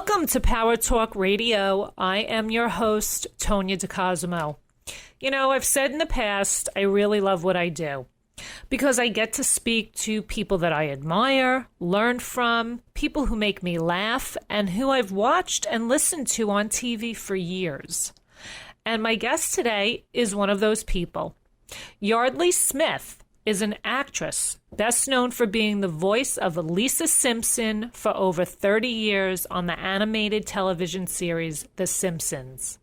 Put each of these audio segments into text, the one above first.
Welcome to Power Talk Radio. I am your host, Tonya DeCosimo. You know, I've said in the past, I really love what I do because I get to speak to people that I admire, learn from, people who make me laugh, and who I've watched and listened to on TV for years. And my guest today is one of those people. Yeardley Smith is an actress, best known for being the voice of Lisa Simpson for over 30 years on the animated television series The Simpsons.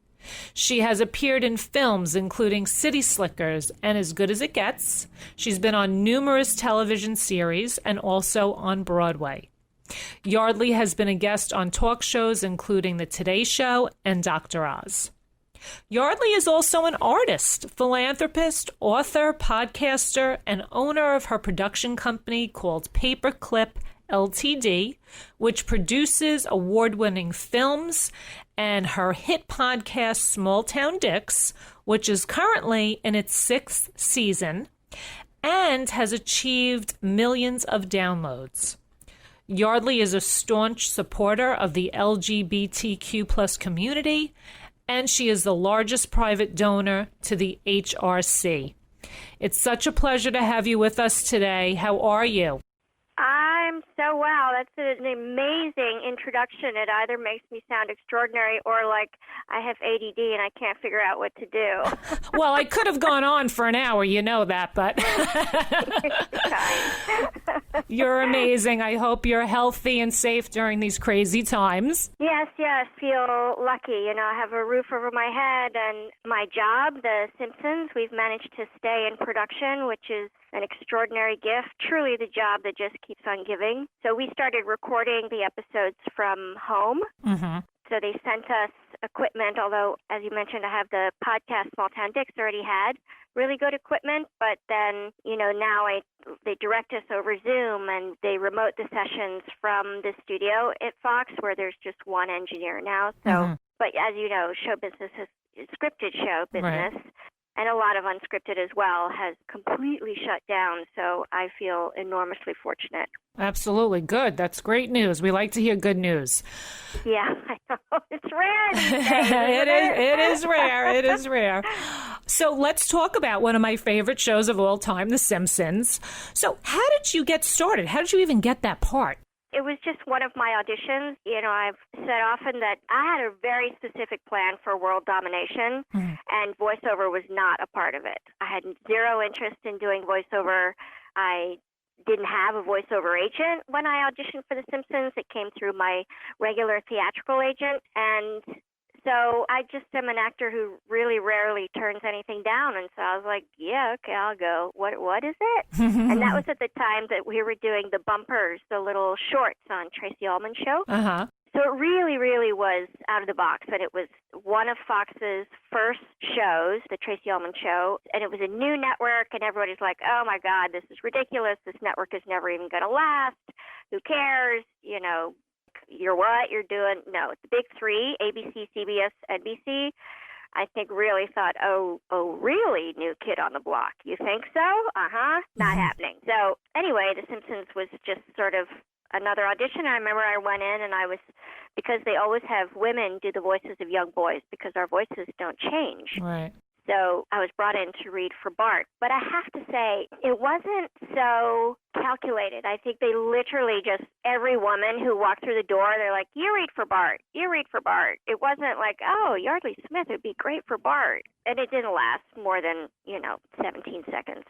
She has appeared in films including City Slickers and As Good as It Gets. She's been on numerous television series and also on Broadway. Yeardley has been a guest on talk shows including The Today Show and Dr. Oz. Yeardley is also an artist, philanthropist, author, podcaster, and owner of her production company called Paperclip Ltd., which produces award-winning films, and her hit podcast Small Town Dicks, which is currently in its 6th season and has achieved millions of downloads. Yeardley is a staunch supporter of the LGBTQ+ community, and she is the largest private donor to the HRC. It's such a pleasure to have you with us today. How are you? I'm so well. That's an amazing introduction. It either makes me sound extraordinary or like I have ADD and I can't figure out what to do. Well, I could have gone on for an hour, you know that, but you're amazing. I hope you're healthy and safe during these crazy times. Yes, feel lucky. You know, I have a roof over my head and my job, The Simpsons, we've managed to stay in production, which is an extraordinary gift, truly the job that just keeps on giving. So we started recording the episodes from home. Mm-hmm. So they sent us equipment, although, as you mentioned, I have the podcast Small Town Dicks already had really good equipment, but then, you know, now they direct us over Zoom and they remote the sessions from the studio at Fox where there's just one engineer now. So, But as you know, show business is scripted show business. Right. And a lot of unscripted as well has completely shut down, so I feel enormously fortunate. Absolutely. Good. That's great news. We like to hear good news. Yeah, I know. It's rare these days, It is rare. It is rare. So let's talk about one of my favorite shows of all time, The Simpsons. So how did you get started? How did you even get that part? It was just one of my auditions. You know, I've said often that I had a very specific plan for world domination, and voiceover was not a part of it. I had zero interest in doing voiceover. I didn't have a voiceover agent when I auditioned for The Simpsons. It came through my regular theatrical agent, and so I just am an actor who really rarely turns anything down, and so I was like, yeah, okay, I'll go. What is it? And that was at the time that we were doing the bumpers, the little shorts on Tracey Ullman Show. Uh-huh. So it really, really was out of the box, and it was one of Fox's first shows, the Tracey Ullman Show, and it was a new network, and everybody's like, oh, my God, this is ridiculous. This network is never even going to last. Who cares? You know, you're what? You're doing? No, it's the big three, ABC, CBS, NBC. I think really thought, oh, really, New Kid on the Block? You think so? Not happening. So anyway, The Simpsons was just sort of another audition. I remember I went in and because they always have women do the voices of young boys because our voices don't change. Right. So I was brought in to read for Bart. But I have to say, it wasn't so calculated. I think they literally just, every woman who walked through the door, they're like, you read for Bart. You read for Bart. It wasn't like, oh, Yeardley Smith would be great for Bart. And it didn't last more than, 17 seconds.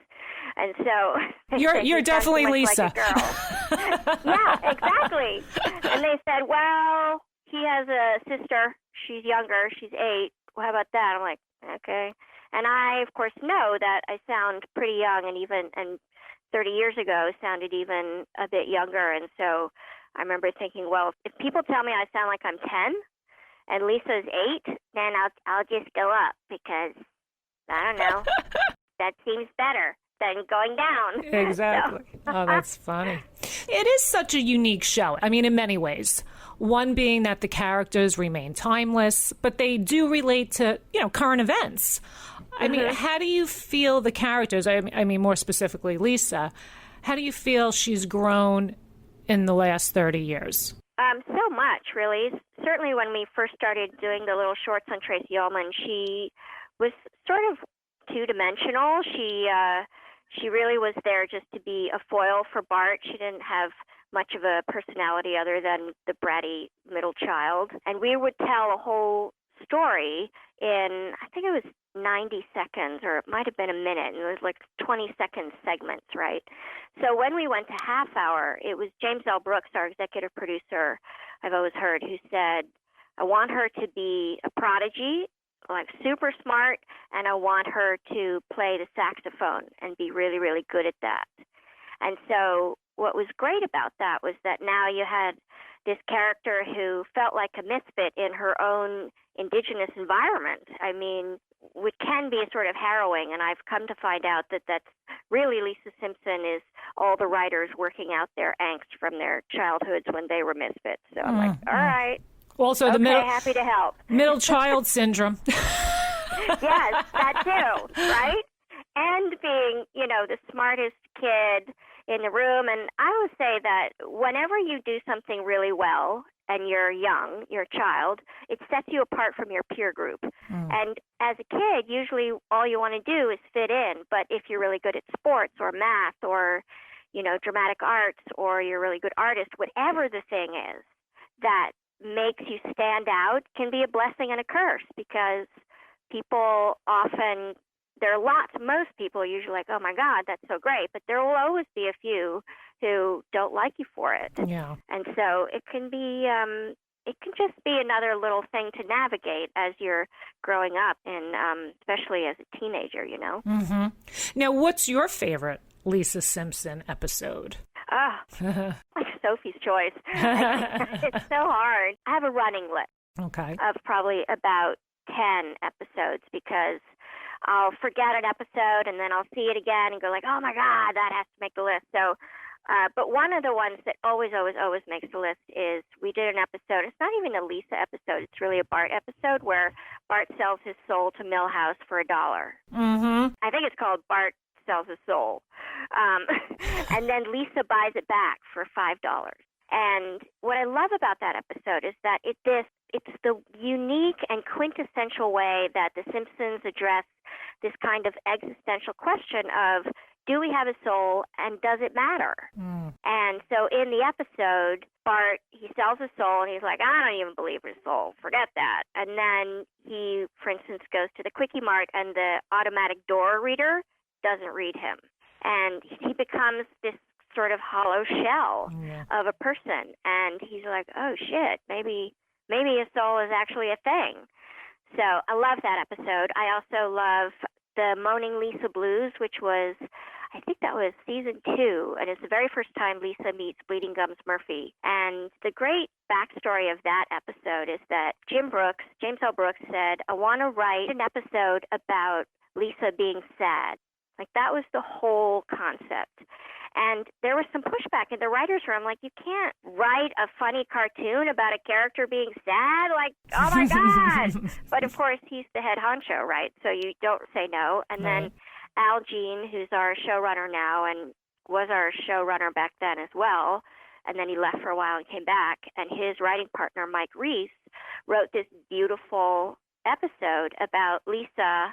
And so... You're definitely Lisa. Like a girl. Yeah, exactly. And they said, well, he has a sister. She's younger. She's 8. Well, how about that? I'm like, okay. And I, of course, know that I sound pretty young and 30 years ago sounded even a bit younger. And so I remember thinking, well, if people tell me I sound like I'm 10 and Lisa's 8, then I'll just go up because, I don't know, that seems better than going down. Exactly. So. Oh, that's funny. It is such a unique show. I mean, in many ways. One being that the characters remain timeless, but they do relate to, current events. I mean, how do you feel the characters, I mean, more specifically Lisa, how do you feel she's grown in the last 30 years? So much, really. Certainly when we first started doing the little shorts on Tracey Ullman, she was sort of two-dimensional. She really was there just to be a foil for Bart. She didn't have much of a personality other than the bratty middle child. And we would tell a whole story in, I think it was 90 seconds, or it might have been a minute, and it was like 20-second segments, right? So when we went to half hour, it was James L. Brooks, our executive producer, I've always heard, who said, I want her to be a prodigy, like super smart, and I want her to play the saxophone and be really, really good at that. And so what was great about that was that now you had this character who felt like a misfit in her own indigenous environment. I mean, which can be sort of harrowing, and I've come to find out that that's really Lisa Simpson is all the writers working out their angst from their childhoods when they were misfits. So I'm like, all right. Also, okay, happy to help. Middle child syndrome. Yes, that too, right? And being, the smartest kid in the room. And I would say that whenever you do something really well and you're young, you're a child, it sets you apart from your peer group. And as a kid, usually all you want to do is fit in. But if you're really good at sports or math or, dramatic arts, or you're a really good artist, whatever the thing is that makes you stand out can be a blessing and a curse, because people often, most people are usually like, oh my God, that's so great. But there will always be a few who don't like you for it. Yeah. And so it can just be another little thing to navigate as you're growing up, and especially as a teenager, Mm-hmm. Now, what's your favorite Lisa Simpson episode? Like Sophie's Choice. It's so hard. I have a running list of probably about 10 episodes, because I'll forget an episode and then I'll see it again and go like, oh my God, that has to make the list. So, but one of the ones that always makes the list is we did an episode. It's not even a Lisa episode. It's really a Bart episode where Bart sells his soul to Milhouse for $1. Mm-hmm. I think it's called Bart Sells His Soul. And then Lisa buys it back for $5. And what I love about that episode is that it's the unique and quintessential way that the Simpsons address this kind of existential question of, do we have a soul and does it matter? And so in the episode, Bart, he sells his soul and he's like, I don't even believe in his soul. Forget that. And then he, for instance, goes to the Quickie Mart and the automatic door reader doesn't read him. And he becomes this sort of hollow shell of a person. And he's like, oh shit, maybe his soul is actually a thing. So I love that episode. I also love the Moaning Lisa Blues, which was, I think that was season 2, and it's the very first time Lisa meets Bleeding Gums Murphy. And the great backstory of that episode is that James L. Brooks said, I want to write an episode about Lisa being sad. Like, that was the whole concept. And there was some pushback in the writer's room, like, you can't write a funny cartoon about a character being sad, like, oh my God. But of course, he's the head honcho, right? So you don't say no. And then Al Jean, who's our showrunner now and was our showrunner back then as well, and then he left for a while and came back, and his writing partner, Mike Reese, wrote this beautiful episode about Lisa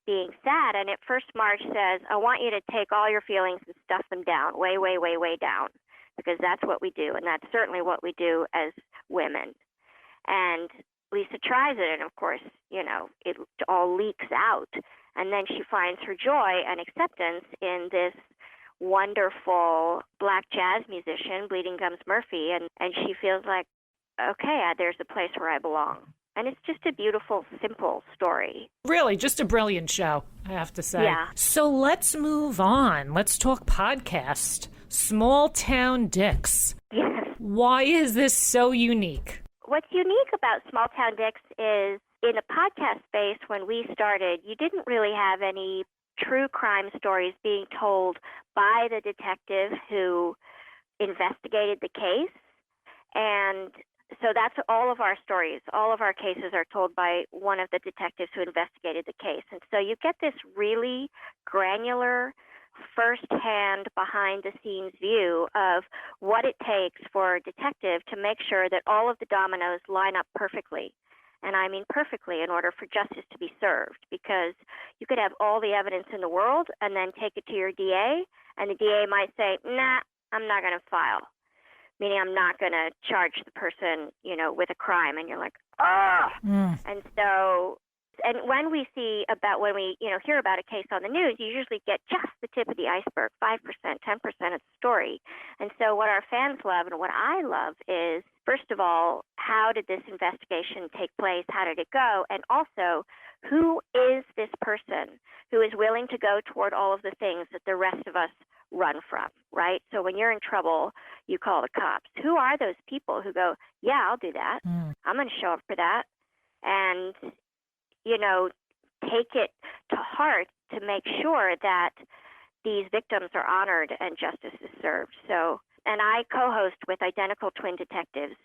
being sad. And at first Marge says, I want you to take all your feelings and stuff them down, way, way, way, way down, because that's what we do, and that's certainly what we do as women. And Lisa tries it, and of course, it all leaks out. And then she finds her joy and acceptance in this wonderful black jazz musician, Bleeding Gums Murphy, and she feels like, okay, there's a place where I belong. And it's just a beautiful, simple story. Really, just a brilliant show, I have to say. Yeah. So let's move on. Let's talk podcast. Small Town Dicks. Yes. Why is this so unique? What's unique about Small Town Dicks is, in the podcast space, when we started, you didn't really have any true crime stories being told by the detective who investigated the case. And so that's all of our stories. All of our cases are told by one of the detectives who investigated the case. And so you get this really granular, first-hand, behind-the-scenes view of what it takes for a detective to make sure that all of the dominoes line up perfectly. And I mean perfectly, in order for justice to be served. Because you could have all the evidence in the world and then take it to your DA, and the DA might say, nah, I'm not going to file. Meaning I'm not going to charge the person, with a crime. And you're like, oh. And so, and when we hear about a case on the news, you usually get just the tip of the iceberg, 5%, 10% of the story. And so what our fans love and what I love is, first of all, how did this investigation take place? How did it go? And also, who is this person who is willing to go toward all of the things that the rest of us run from, right? So when you're in trouble, you call the cops. Who are those people who go, yeah, I'll do that. I'm going to show up for that. And, take it to heart to make sure that these victims are honored and justice is served. So, and I co-host with identical twin detectives,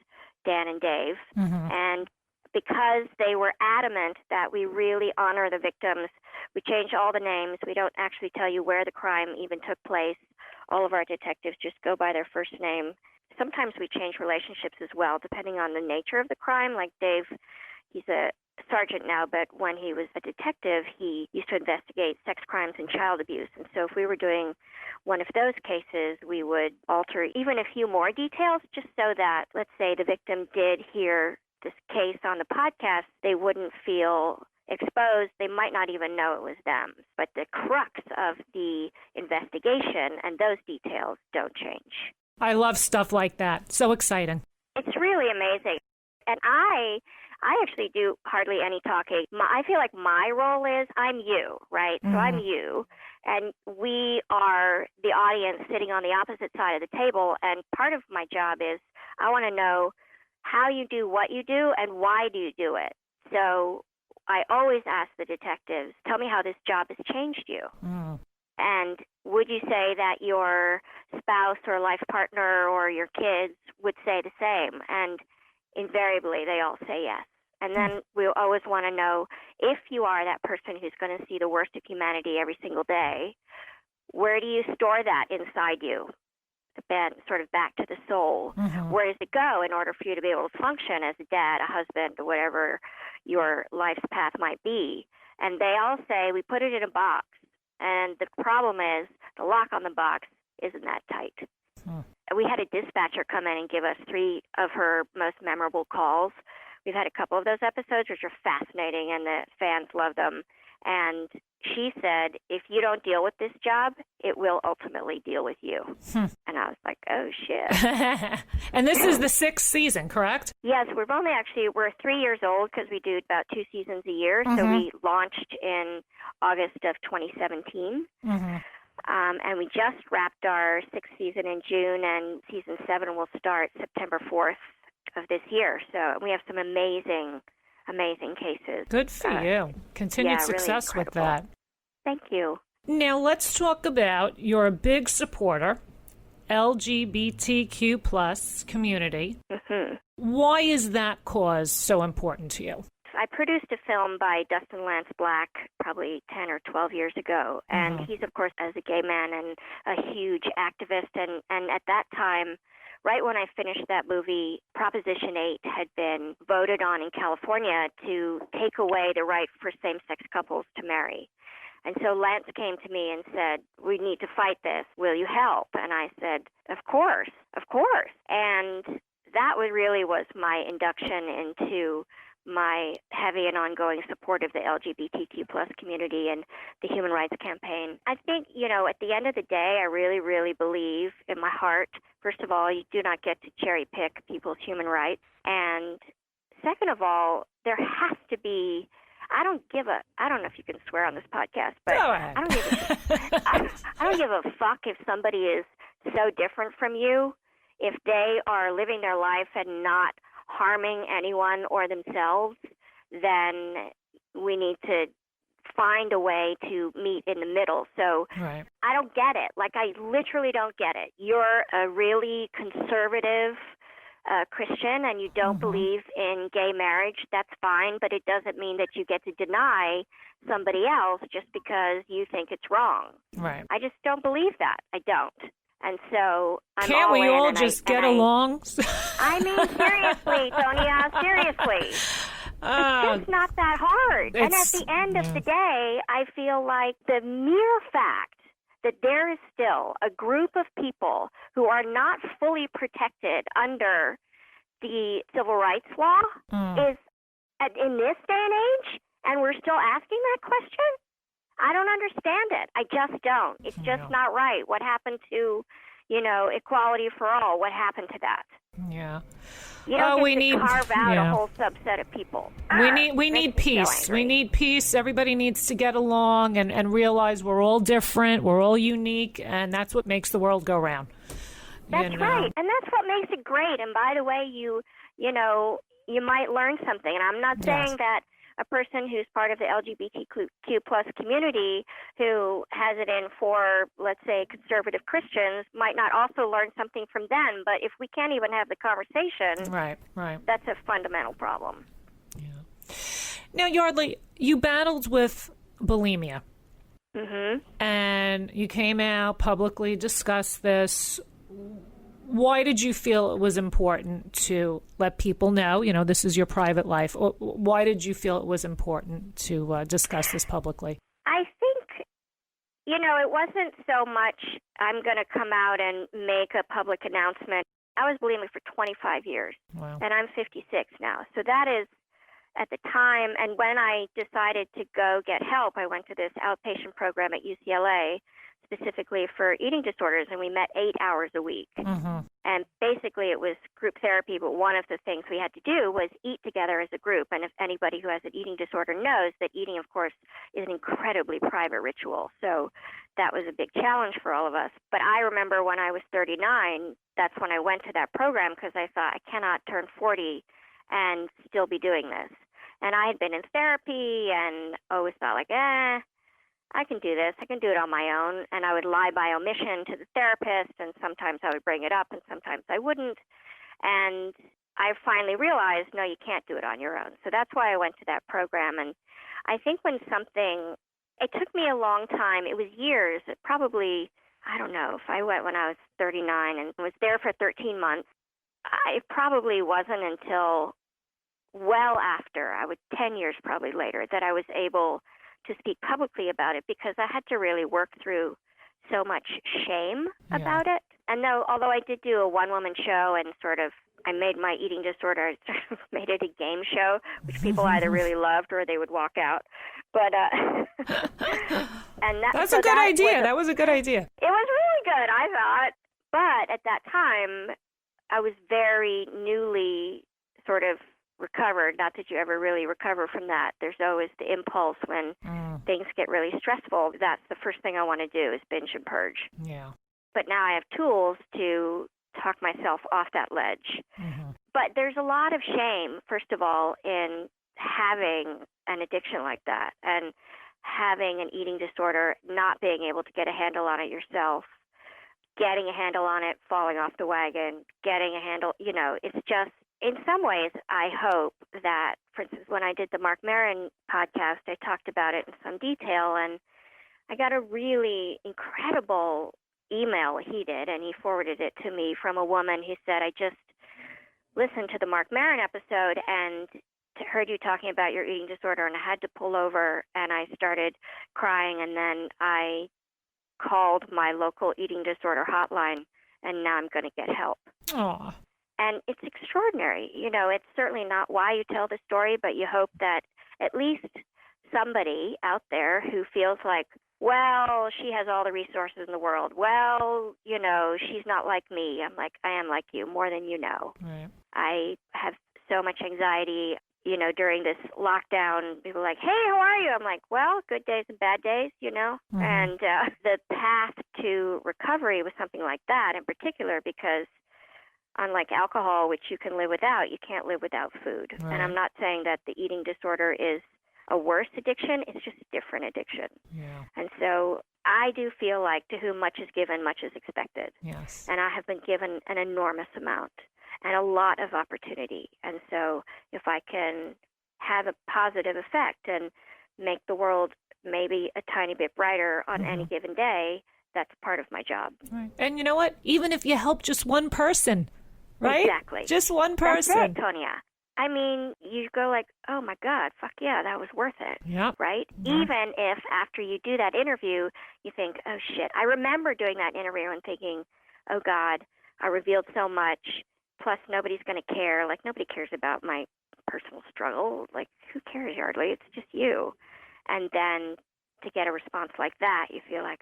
Dan and Dave, and because they were adamant that we really honor the victims, we changed all the names. We don't actually tell you where the crime even took place. All of our detectives just go by their first name. Sometimes we change relationships as well, depending on the nature of the crime. Like Dave, he's a sergeant now, but when he was a detective, he used to investigate sex crimes and child abuse. And so if we were doing one of those cases, we would alter even a few more details just so that, let's say, the victim did hear this case on the podcast, they wouldn't feel exposed. They might not even know it was them. But the crux of the investigation and those details don't change. I love stuff like that. So exciting. It's really amazing. And I actually do hardly any talking. I feel like my role is I'm you, right? So I'm you, and we are the audience sitting on the opposite side of the table. And part of my job is I want to know how you do what you do and why do you do it. So I always ask the detectives, tell me how this job has changed you. And would you say that your spouse or life partner or your kids would say the same? And invariably, they all say yes. And then we always want to know, if you are that person who's going to see the worst of humanity every single day, where do you store that inside you? Then sort of back to the soul. Where does it go in order for you to be able to function as a dad, a husband, or whatever your life's path might be? And they all say, we put it in a box. And the problem is the lock on the box isn't that tight. We had a dispatcher come in and give us 3 of her most memorable calls. We've had a couple of those episodes, which are fascinating, and the fans love them. And she said, if you don't deal with this job, it will ultimately deal with you. And I was like, oh, shit. And this is the 6th season, correct? Yes, we're 3 years old because we do about 2 seasons a year. So we launched in August of 2017. And we just wrapped our 6th season in June, and season 7 will start September 4th of this year. So we have some amazing cases. Good for you. Continued success really with that. Thank you. Now let's talk about, you're a big supporter, LGBTQ plus community. Why is that cause so important to you? I produced a film by Dustin Lance Black probably 10 or 12 years ago, and he's, of course, as a gay man and a huge activist, and at that time, right when I finished that movie, Proposition 8 had been voted on in California to take away the right for same-sex couples to marry. And so Lance came to me and said, we need to fight this. Will you help? And I said, of course. And that was my induction into my heavy and ongoing support of the LGBTQ plus community and the Human Rights Campaign. I think, at the end of the day, I really, really believe in my heart, first of all, you do not get to cherry pick people's human rights. And second of all, there has to be, I don't know if you can swear on this podcast, but I don't give a fuck if somebody is so different from you, if they are living their life and not harming anyone or themselves, then we need to find a way to meet in the middle. So I don't get it. I literally don't get it. You're a really conservative, a Christian and you don't believe in gay marriage, that's fine, but it doesn't mean that you get to deny somebody else just because you think it's wrong. Right. I just don't believe that. I don't. And so I'm Can't all we in, all and just get I along? I mean, seriously, Tonya, seriously. It's just not that hard. And at the end of the day, I feel like the mere fact that there is still a group of people who are not fully protected under the civil rights law is, in this day and age, and we're still asking that question? I don't understand it. I just don't. It's just not right. What happened to, equality for all? What happened to that? Yeah. You don't get to carve out a whole subset of people. We need peace. We need peace. Everybody needs to get along and realize we're all different. We're all unique, and that's what makes the world go round. That's right, and that's what makes it great. And by the way, you might learn something. And I'm not saying that a person who's part of the LGBTQ plus community who has it in for, let's say, conservative Christians might not also learn something from them. But if we can't even have the conversation, right, that's a fundamental problem. Yeah. Now, Yeardley, you battled with bulimia. And you came out publicly, discussed this. Why did you feel it was important to let people know, this is your private life? Why did you feel it was important to discuss this publicly? I think, it wasn't so much I'm going to come out and make a public announcement. I was bulimic for 25 years, and I'm 56 now. So that is, at the time, and when I decided to go get help, I went to this outpatient program at UCLA, specifically for eating disorders, and we met 8 hours a week. And basically it was group therapy, but one of the things we had to do was eat together as a group. And if anybody who has an eating disorder knows that eating, of course, is an incredibly private ritual. So that was a big challenge for all of us. But I remember when I was 39, that's when I went to that program because I thought, I cannot turn 40 and still be doing this. And I had been in therapy and always thought like, I can do this. I can do it on my own. And I would lie by omission to the therapist, and sometimes I would bring it up, and sometimes I wouldn't. And I finally realized, no, you can't do it on your own. So that's why I went to that program. And I think it took me a long time. It was years, probably, I don't know, if I went when I was 39 and was there for 13 months, it probably wasn't until well after, 10 years probably later, that I was able to speak publicly about it, because I had to really work through so much shame about it. And although I did do a one-woman show and I made my eating disorder, I sort of made it a game show, which people either really loved or they would walk out. But and that's a good idea. That was a good idea. It was really good, I thought. But at that time, I was very newly sort of recovered. Not that you ever really recover from that. There's always the impulse when things get really stressful. That's the first thing I want to do is binge and purge. Yeah. But now I have tools to talk myself off that ledge. But there's a lot of shame, first of all, in having an addiction like that and having an eating disorder, not being able to get a handle on it yourself, getting a handle on it, falling off the wagon, getting a handle, it's just, in some ways, I hope that, for instance, when I did the Marc Maron podcast, I talked about it in some detail, and I got a really incredible email he did, and he forwarded it to me from a woman who said, I just listened to the Marc Maron episode and heard you talking about your eating disorder, and I had to pull over, and I started crying, and then I called my local eating disorder hotline, and now I'm going to get help. Aww. And it's extraordinary. It's certainly not why you tell the story, but you hope that at least somebody out there who feels like, well, she has all the resources in the world. Well, she's not like me. I'm like, I am like you, more than you know. Right. I have so much anxiety, during this lockdown. People are like, hey, how are you? I'm like, well, good days and bad days, And the path to recovery was something like that in particular, because unlike alcohol, which you can live without, you can't live without food. Right. And I'm not saying that the eating disorder is a worse addiction. It's just a different addiction. Yeah. And so I do feel like to whom much is given, much is expected. Yes. And I have been given an enormous amount. and a lot of opportunity. And so if I can have a positive effect and make the world maybe a tiny bit brighter on any given day, that's part of my job. Right. And you know what? Even if you help just one person, right? Exactly. Just one person. That's it, Tonya. I mean, you go like, oh my God, fuck yeah, that was worth it. Yep. Right? Yeah. Even if after you do that interview, you think, oh shit. I remember doing that interview and thinking, oh God, I revealed so much. Plus, nobody's going to care. Like, nobody cares about my personal struggle. Like, who cares, Yeardley? It's just you. And then to get a response like that, you feel like,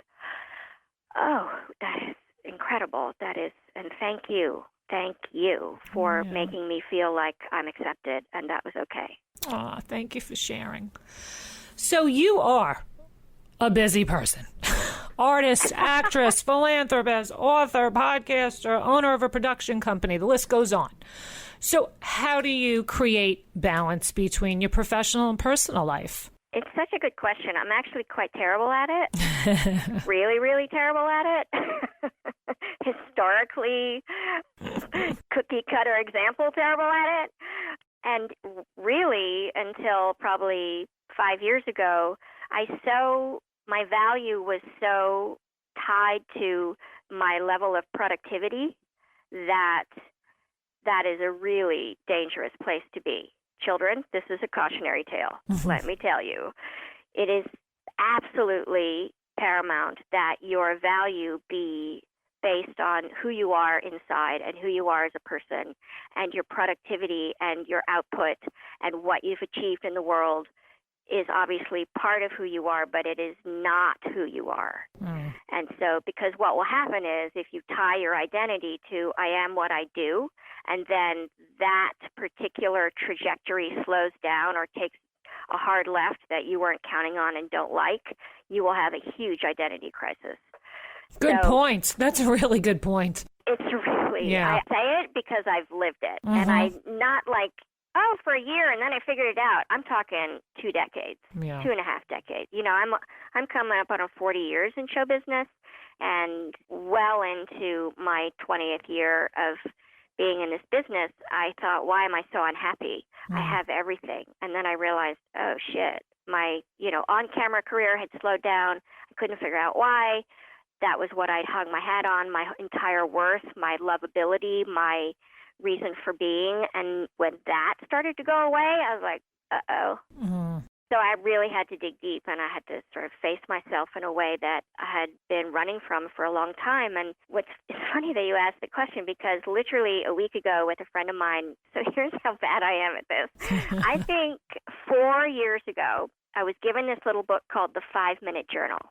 oh, that is incredible. That is, and thank you. Thank you for making me feel like I'm accepted, and that was okay. Aw, thank you for sharing. So you are a busy person. Artist, actress, philanthropist, author, podcaster, owner of a production company. The list goes on. So how do you create balance between your professional and personal life? It's such a good question. I'm actually quite terrible at it. Really, really terrible at it. Historically, cookie cutter example, terrible at it. And really, until probably 5 years ago, my value was so tied to my level of productivity that is a really dangerous place to be. Children, this is a cautionary tale. Let me tell you. It is absolutely paramount that your value be based on who you are inside and who you are as a person, and your productivity and your output and what you've achieved in the world is obviously part of who you are, but it is not who you are. And so, because what will happen is if you tie your identity to I am what I do, and then that particular trajectory slows down or takes a hard left that you weren't counting on and don't like, you will have a huge identity crisis. Good point. That's a really good point. It's really, I say it because I've lived it. And I'm not like, oh, for a year and then I figured it out. I'm talking 2 decades, 2.5 decades. You know, I'm coming up on 40 years in show business and well into my 20th year of being in this business. I thought, why am I so unhappy? I have everything. And then I realized, oh, shit, my, on-camera career had slowed down. I couldn't figure out why. That was what I'd hung my hat on, my entire worth, my lovability, my reason for being. And when that started to go away, I was like, uh-oh. So I really had to dig deep, and I had to sort of face myself in a way that I had been running from for a long time. And it's funny that you asked the question, because literally a week ago with a friend of mine, so here's how bad I am at this. I think 4 years ago, I was given this little book called The 5-Minute Journal.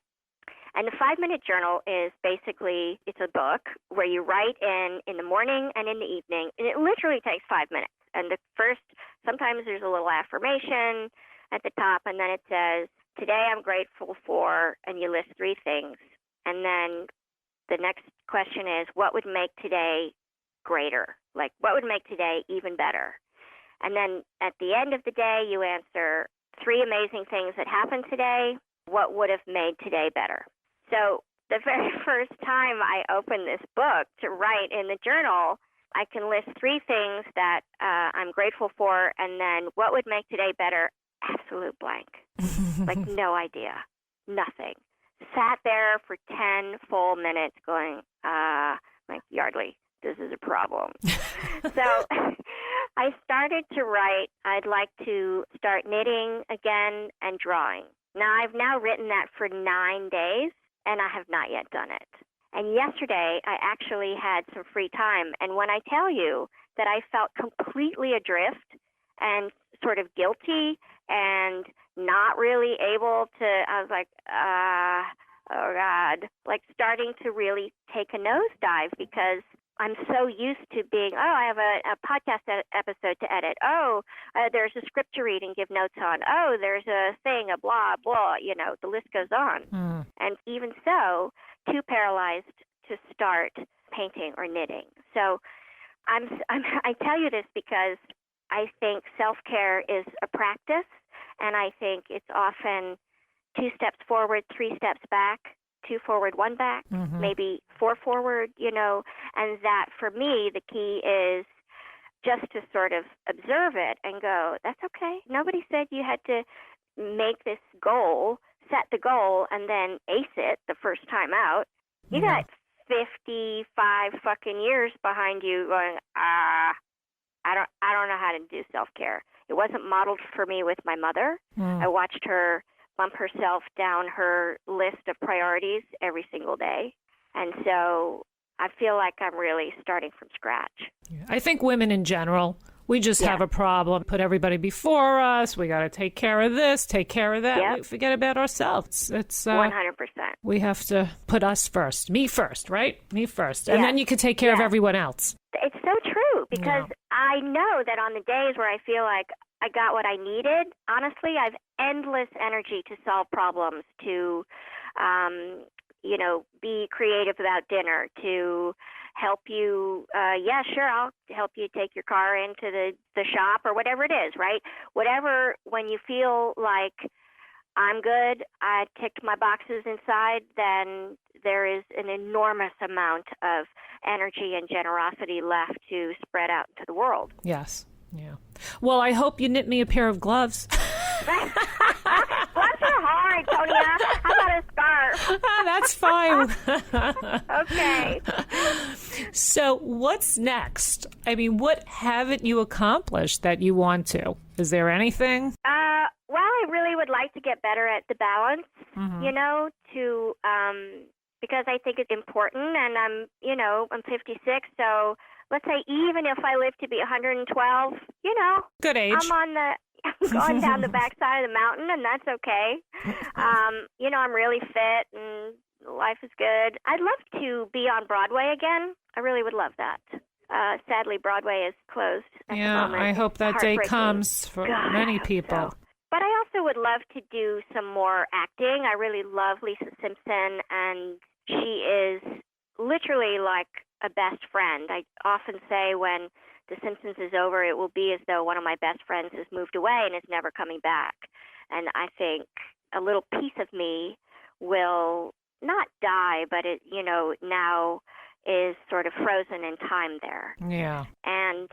And the 5-Minute Journal is basically, it's a book where you write in the morning and in the evening, and it literally takes 5 minutes. And sometimes there's a little affirmation at the top, and then it says, today I'm grateful for, and you list 3 things. And then the next question is, what would make today greater? Like, what would make today even better? And then at the end of the day, you answer 3 amazing things that happened today. What would have made today better? So the very first time I opened this book to write in the journal, I can list 3 things that I'm grateful for, and then what would make today better? Absolute blank. Like, no idea. Nothing. Sat there for 10 full minutes going, like, Yeardley, this is a problem. So I started to write. I'd like to start knitting again and drawing. Now, I've written that for 9 days, and I have not yet done it. And yesterday, I actually had some free time. And when I tell you that I felt completely adrift and sort of guilty and not really able to, I was like, oh God, like starting to really take a nosedive, because I'm so used to being, I have a podcast episode to edit. There's a script to read and give notes on. There's a thing, a blah, blah, the list goes on. And even so, too paralyzed to start painting or knitting. So I tell you this because I think self-care is a practice, and I think it's often 2 steps forward, 3 steps back, 2 forward, 1 back, maybe 4 forward, and that for me, the key is just to sort of observe it and go, that's okay. Nobody said you had to make this goal, set the goal, and then ace it the first time out. You got 55 fucking years behind you going, I don't know how to do self-care. It wasn't modeled for me with my mother. I watched her bump herself down her list of priorities every single day. And so I feel like I'm really starting from scratch. I think women in general, we just have a problem. Put everybody before us. We got to take care of this, take care of that. Yep. We forget about ourselves. It's 100%. We have to put us first. Me first, right? Me first. And then you can take care of everyone else. It's so true because I know that on the days where I feel like I got what I needed, honestly, I have endless energy to solve problems, to be creative about dinner, to help you, I'll help you take your car into the shop or whatever it is, right? Whatever, when you feel like I'm good, I ticked my boxes inside, then there is an enormous amount of energy and generosity left to spread out into the world. Yes. Yeah. Well, I hope you knit me a pair of gloves. Gloves are hard, Tonya. How about a scarf? That's fine. Okay. So what's next? I mean, what haven't you accomplished that you want to? Is there anything? Well, I really would like to get better at the balance, because I think it's important, and I'm 56, so let's say even if I live to be 112, good age. I'm going down the backside of the mountain, and that's okay. I'm really fit, and life is good. I'd love to be on Broadway again. I really would love that. Sadly, Broadway is closed at the moment. I hope that day comes for many people. But I also would love to do some more acting. I really love Lisa Simpson, and she is literally like a best friend. I often say when The Simpsons is over, it will be as though one of my best friends has moved away and is never coming back. And I think a little piece of me will not die, but it, now is sort of frozen in time there. Yeah. And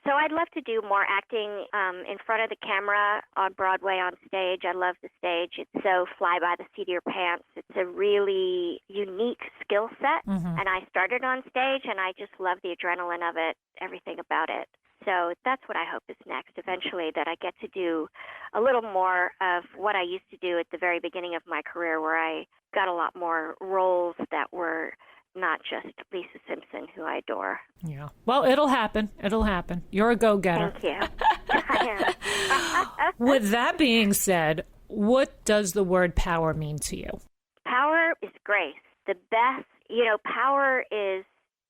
so I'd love to do more acting in front of the camera, on Broadway, on stage. I love the stage. It's so fly by the seat of your pants. It's a really unique skill set. And I started on stage, and I just love the adrenaline of it, everything about it. So that's what I hope is next, eventually, that I get to do a little more of what I used to do at the very beginning of my career, where I got a lot more roles that were not just Lisa Simpson, who I adore. Yeah. Well, it'll happen. It'll happen. You're a go-getter. Thank you. I am. With that being said, what does the word power mean to you? Power is grace. The best, power is,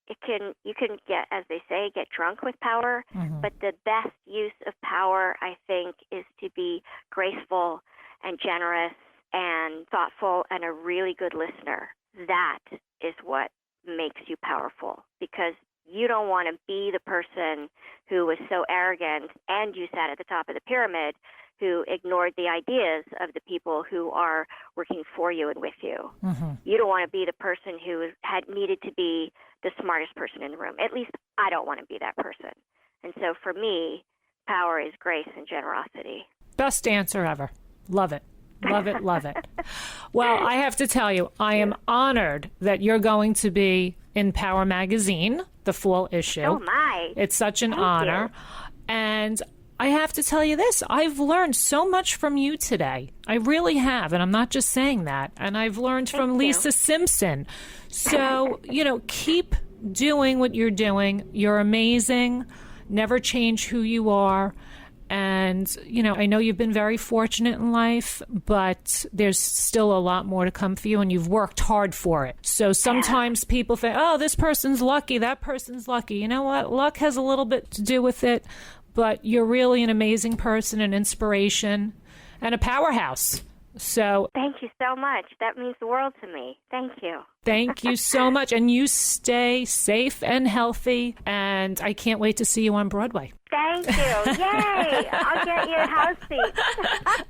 you can get, as they say, get drunk with power, but the best use of power, I think, is to be graceful and generous and thoughtful and a really good listener. That is what makes you powerful, because you don't want to be the person who was so arrogant and you sat at the top of the pyramid, who ignored the ideas of the people who are working for you and with you. You don't want to be the person who had needed to be the smartest person in the room. At least I don't want to be that person. And so for me, power is grace and generosity. Best answer ever. Love it. Love it, love it. Well, I have to tell you, I am honored that you're going to be in Power Magazine, the fall issue. Oh, my. It's such an honor. And I have to tell you this, I've learned so much from you today. I really have, and I'm not just saying that. And I've learned from Lisa Simpson. So, keep doing what you're doing. You're amazing. Never change who you are. And, I know you've been very fortunate in life, but there's still a lot more to come for you, and you've worked hard for it. So sometimes people think, oh, this person's lucky, that person's lucky. You know what? Luck has a little bit to do with it, but you're really an amazing person, an inspiration, and a powerhouse. So thank you so much. That means the world to me. Thank you. Thank you so much. And you stay safe and healthy. And I can't wait to see you on Broadway. Thank you. Yay. I'll get you a house seat.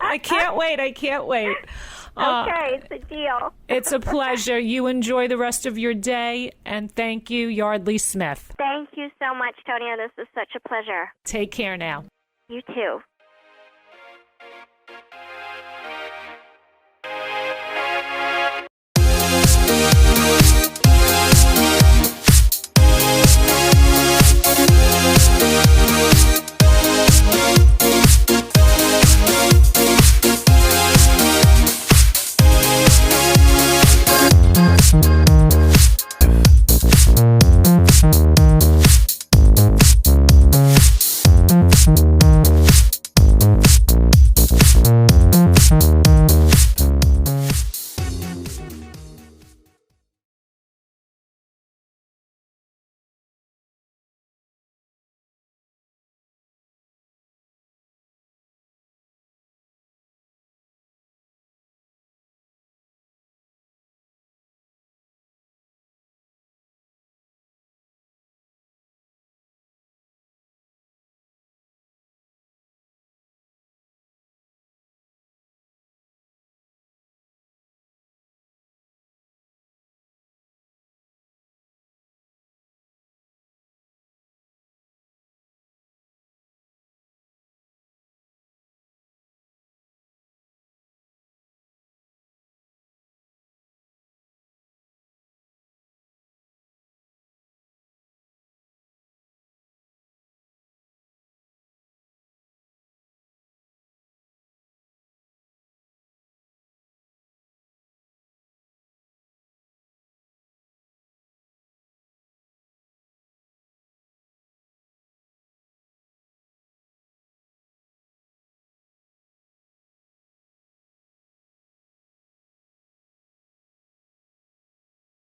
I can't wait. Okay, it's a deal. It's a pleasure. You enjoy the rest of your day. And thank you, Yeardley Smith. Thank you so much, Tonya. This is such a pleasure. Take care now. You too.